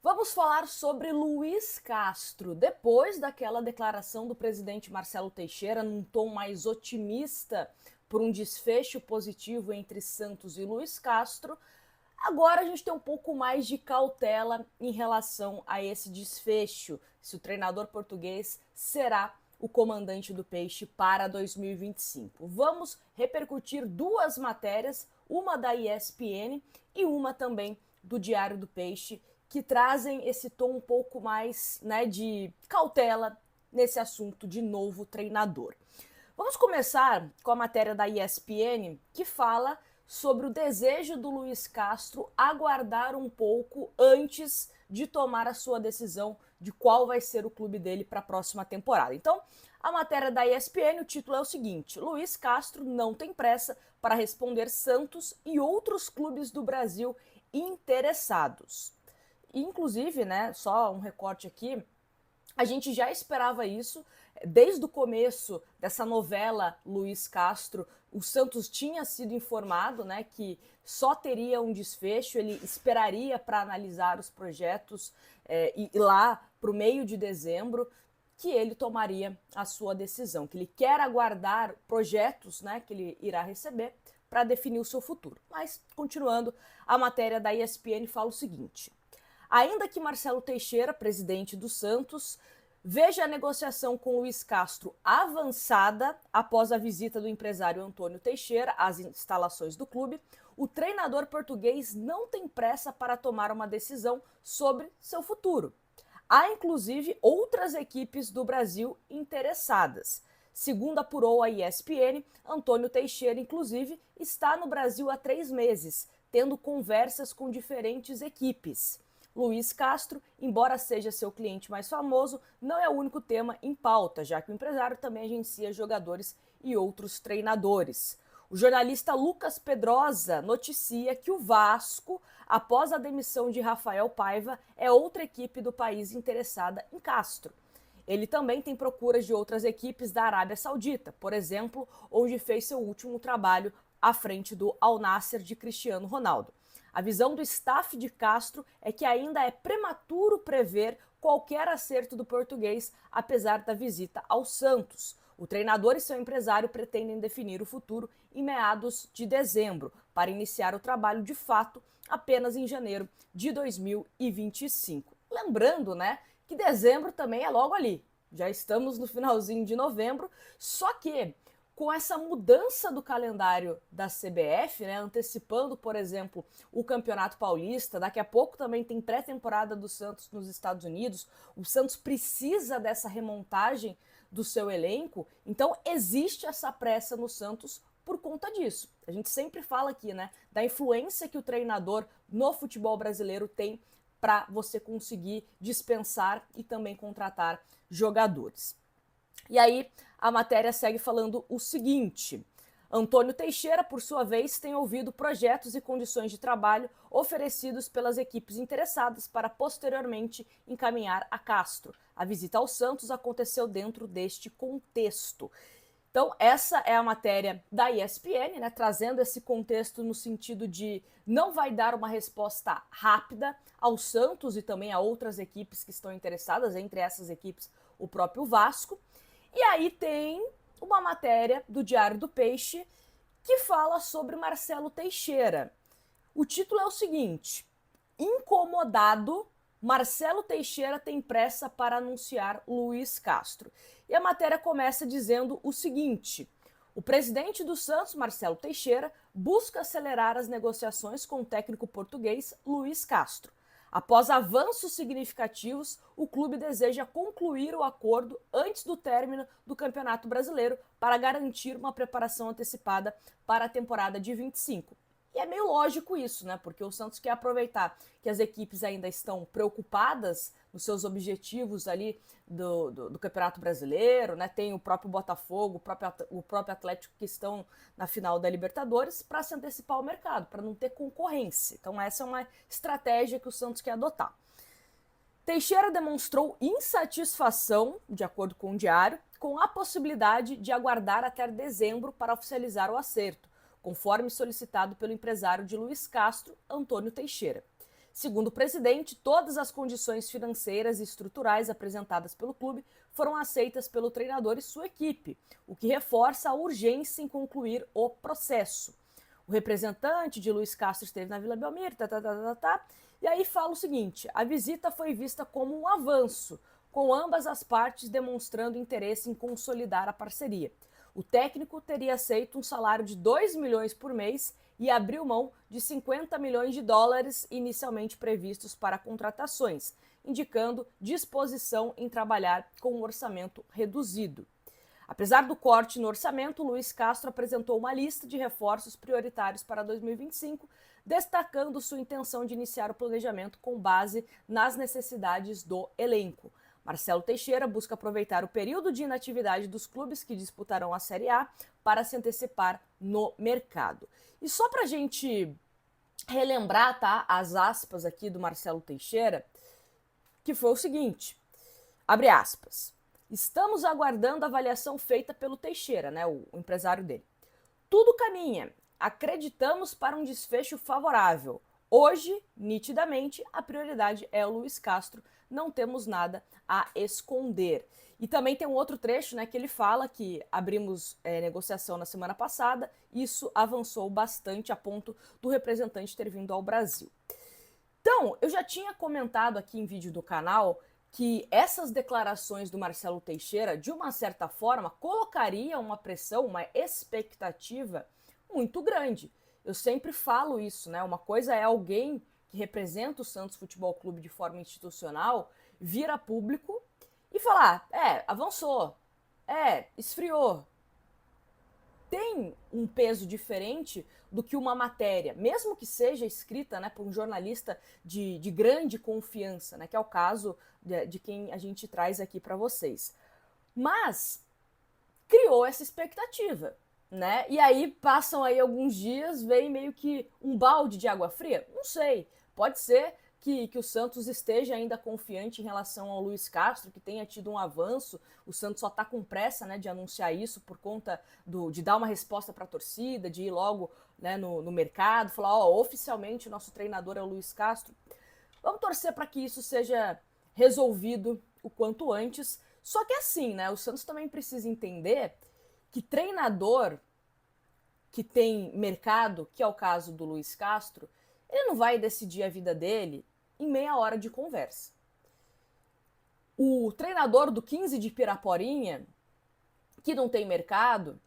Vamos falar sobre Luiz Castro. Depois daquela declaração do presidente Marcelo Teixeira, num tom mais otimista por um desfecho positivo entre Santos e Luiz Castro, agora a gente tem um pouco mais de cautela em relação a esse desfecho, se o treinador português será o comandante do Peixe para 2025. Vamos repercutir duas matérias, uma da ESPN e uma também do Diário do Peixe, que trazem esse tom um pouco mais, de cautela nesse assunto de novo treinador. Vamos começar com a matéria da ESPN, que fala sobre o desejo do Luiz Castro aguardar um pouco antes de tomar a sua decisão de qual vai ser o clube dele para a próxima temporada. Então, a matéria da ESPN, o título é o seguinte: Luiz Castro não tem pressa para responder Santos e outros clubes do Brasil interessados. Inclusive, só um recorte aqui, a gente já esperava isso desde o começo dessa novela Luiz Castro. O Santos tinha sido informado, que só teria um desfecho, ele esperaria para analisar os projetos e lá para o meio de dezembro que ele tomaria a sua decisão, que ele quer aguardar projetos, que ele irá receber para definir o seu futuro. Mas, continuando, a matéria da ESPN fala o seguinte: ainda que Marcelo Teixeira, presidente do Santos, veja a negociação com Luiz Castro avançada após a visita do empresário Antônio Teixeira às instalações do clube, o treinador português não tem pressa para tomar uma decisão sobre seu futuro. Há, inclusive, outras equipes do Brasil interessadas. Segundo apurou a ESPN, Antônio Teixeira, inclusive, está no Brasil há 3 meses, tendo conversas com diferentes equipes. Luiz Castro, embora seja seu cliente mais famoso, não é o único tema em pauta, já que o empresário também agencia jogadores e outros treinadores. O jornalista Lucas Pedrosa noticia que o Vasco, após a demissão de Rafael Paiva, é outra equipe do país interessada em Castro. Ele também tem procuras de outras equipes da Arábia Saudita, por exemplo, onde fez seu último trabalho à frente do Al Nassr de Cristiano Ronaldo. A visão do staff de Castro é que ainda é prematuro prever qualquer acerto do português, apesar da visita ao Santos. O treinador e seu empresário pretendem definir o futuro em meados de dezembro, para iniciar o trabalho de fato apenas em janeiro de 2025. Lembrando, que dezembro também é logo ali. Já estamos no finalzinho de novembro, só que com essa mudança do calendário da CBF, antecipando, por exemplo, o Campeonato Paulista, daqui a pouco também tem pré-temporada do Santos nos Estados Unidos, o Santos precisa dessa remontagem do seu elenco, então existe essa pressa no Santos por conta disso. A gente sempre fala aqui, da influência que o treinador no futebol brasileiro tem para você conseguir dispensar e também contratar jogadores. E aí a matéria segue falando o seguinte: Antônio Teixeira, por sua vez, tem ouvido projetos e condições de trabalho oferecidos pelas equipes interessadas para posteriormente encaminhar a Castro. A visita ao Santos aconteceu dentro deste contexto. Então, essa é a matéria da ESPN, trazendo esse contexto no sentido de não vai dar uma resposta rápida ao Santos e também a outras equipes que estão interessadas, entre essas equipes o próprio Vasco. E aí tem uma matéria do Diário do Peixe que fala sobre Marcelo Teixeira. O título é o seguinte: incomodado, Marcelo Teixeira tem pressa para anunciar Luiz Castro. E a matéria começa dizendo o seguinte: o presidente do Santos, Marcelo Teixeira, busca acelerar as negociações com o técnico português Luiz Castro. Após avanços significativos, o clube deseja concluir o acordo antes do término do Campeonato Brasileiro para garantir uma preparação antecipada para a temporada de 25. E é meio lógico isso, porque o Santos quer aproveitar que as equipes ainda estão preocupadas nos seus objetivos ali do Campeonato Brasileiro, tem o próprio Botafogo, o próprio Atlético que estão na final da Libertadores, para se antecipar ao mercado, para não ter concorrência. Então essa é uma estratégia que o Santos quer adotar. Teixeira demonstrou insatisfação, de acordo com o Diário, com a possibilidade de aguardar até dezembro para oficializar o acerto, conforme solicitado pelo empresário de Luiz Castro, Antônio Teixeira. Segundo o presidente, todas as condições financeiras e estruturais apresentadas pelo clube foram aceitas pelo treinador e sua equipe, o que reforça a urgência em concluir o processo. O representante de Luiz Castro esteve na Vila Belmiro, e aí fala o seguinte: a visita foi vista como um avanço, com ambas as partes demonstrando interesse em consolidar a parceria. O técnico teria aceito um salário de 2 milhões por mês e abriu mão de 50 milhões de dólares inicialmente previstos para contratações, indicando disposição em trabalhar com um orçamento reduzido. Apesar do corte no orçamento, Luiz Castro apresentou uma lista de reforços prioritários para 2025, destacando sua intenção de iniciar o planejamento com base nas necessidades do elenco. Marcelo Teixeira busca aproveitar o período de inatividade dos clubes que disputarão a Série A para se antecipar no mercado. E só para a gente relembrar, tá, as aspas aqui do Marcelo Teixeira, que foi o seguinte, abre aspas, estamos aguardando a avaliação feita pelo Teixeira, né, o empresário dele. Tudo caminha, acreditamos para um desfecho favorável. Hoje, nitidamente, a prioridade é o Luiz Castro, não temos nada a esconder. E também tem um outro trecho, né, que ele fala que abrimos negociação na semana passada, isso avançou bastante a ponto do representante ter vindo ao Brasil. Então, eu já tinha comentado aqui em vídeo do canal que essas declarações do Marcelo Teixeira, de uma certa forma, colocariam uma pressão, uma expectativa muito grande. Eu sempre falo isso, né? Uma coisa é alguém que representa o Santos Futebol Clube de forma institucional vir a público e falar, avançou, esfriou. Tem um peso diferente do que uma matéria, mesmo que seja escrita, né, por um jornalista de grande confiança, né, que é o caso de quem a gente traz aqui para vocês. Mas criou essa expectativa, né? E aí passam aí alguns dias, vem meio que um balde de água fria? Não sei. Pode ser que o Santos esteja ainda confiante em relação ao Luiz Castro, que tenha tido um avanço. O Santos só está com pressa, né, de anunciar isso por conta de dar uma resposta para a torcida, de ir logo, né, no mercado, falar, oficialmente o nosso treinador é o Luiz Castro. Vamos torcer para que isso seja resolvido o quanto antes. Só que assim, né, o Santos também precisa entender que treinador que tem mercado, que é o caso do Luiz Castro, ele não vai decidir a vida dele em meia hora de conversa. O treinador do 15 de Piraporinha, que não tem mercado,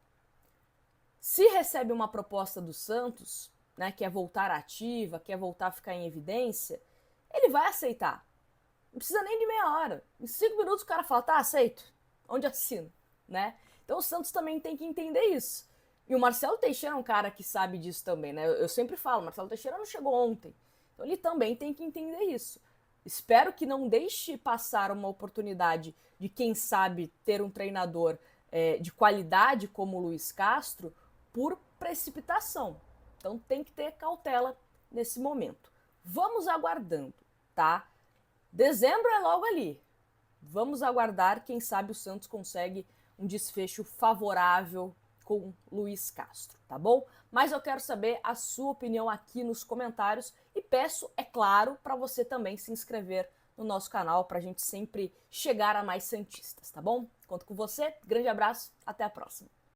se recebe uma proposta do Santos, né, quer voltar ativa, quer voltar a ficar em evidência, ele vai aceitar. Não precisa nem de meia hora. Em 5 minutos o cara fala, tá, aceito. Onde assino, né? Então o Santos também tem que entender isso. E o Marcelo Teixeira é um cara que sabe disso também, né? Eu sempre falo, o Marcelo Teixeira não chegou ontem. Então ele também tem que entender isso. Espero que não deixe passar uma oportunidade de, quem sabe, ter um treinador de qualidade como o Luiz Castro por precipitação. Então tem que ter cautela nesse momento. Vamos aguardando, tá? Dezembro é logo ali. Vamos aguardar, quem sabe o Santos consegue um desfecho favorável com Luiz Castro, tá bom? Mas eu quero saber a sua opinião aqui nos comentários e peço, é claro, para você também se inscrever no nosso canal para a gente sempre chegar a mais santistas, tá bom? Conto com você, grande abraço, até a próxima.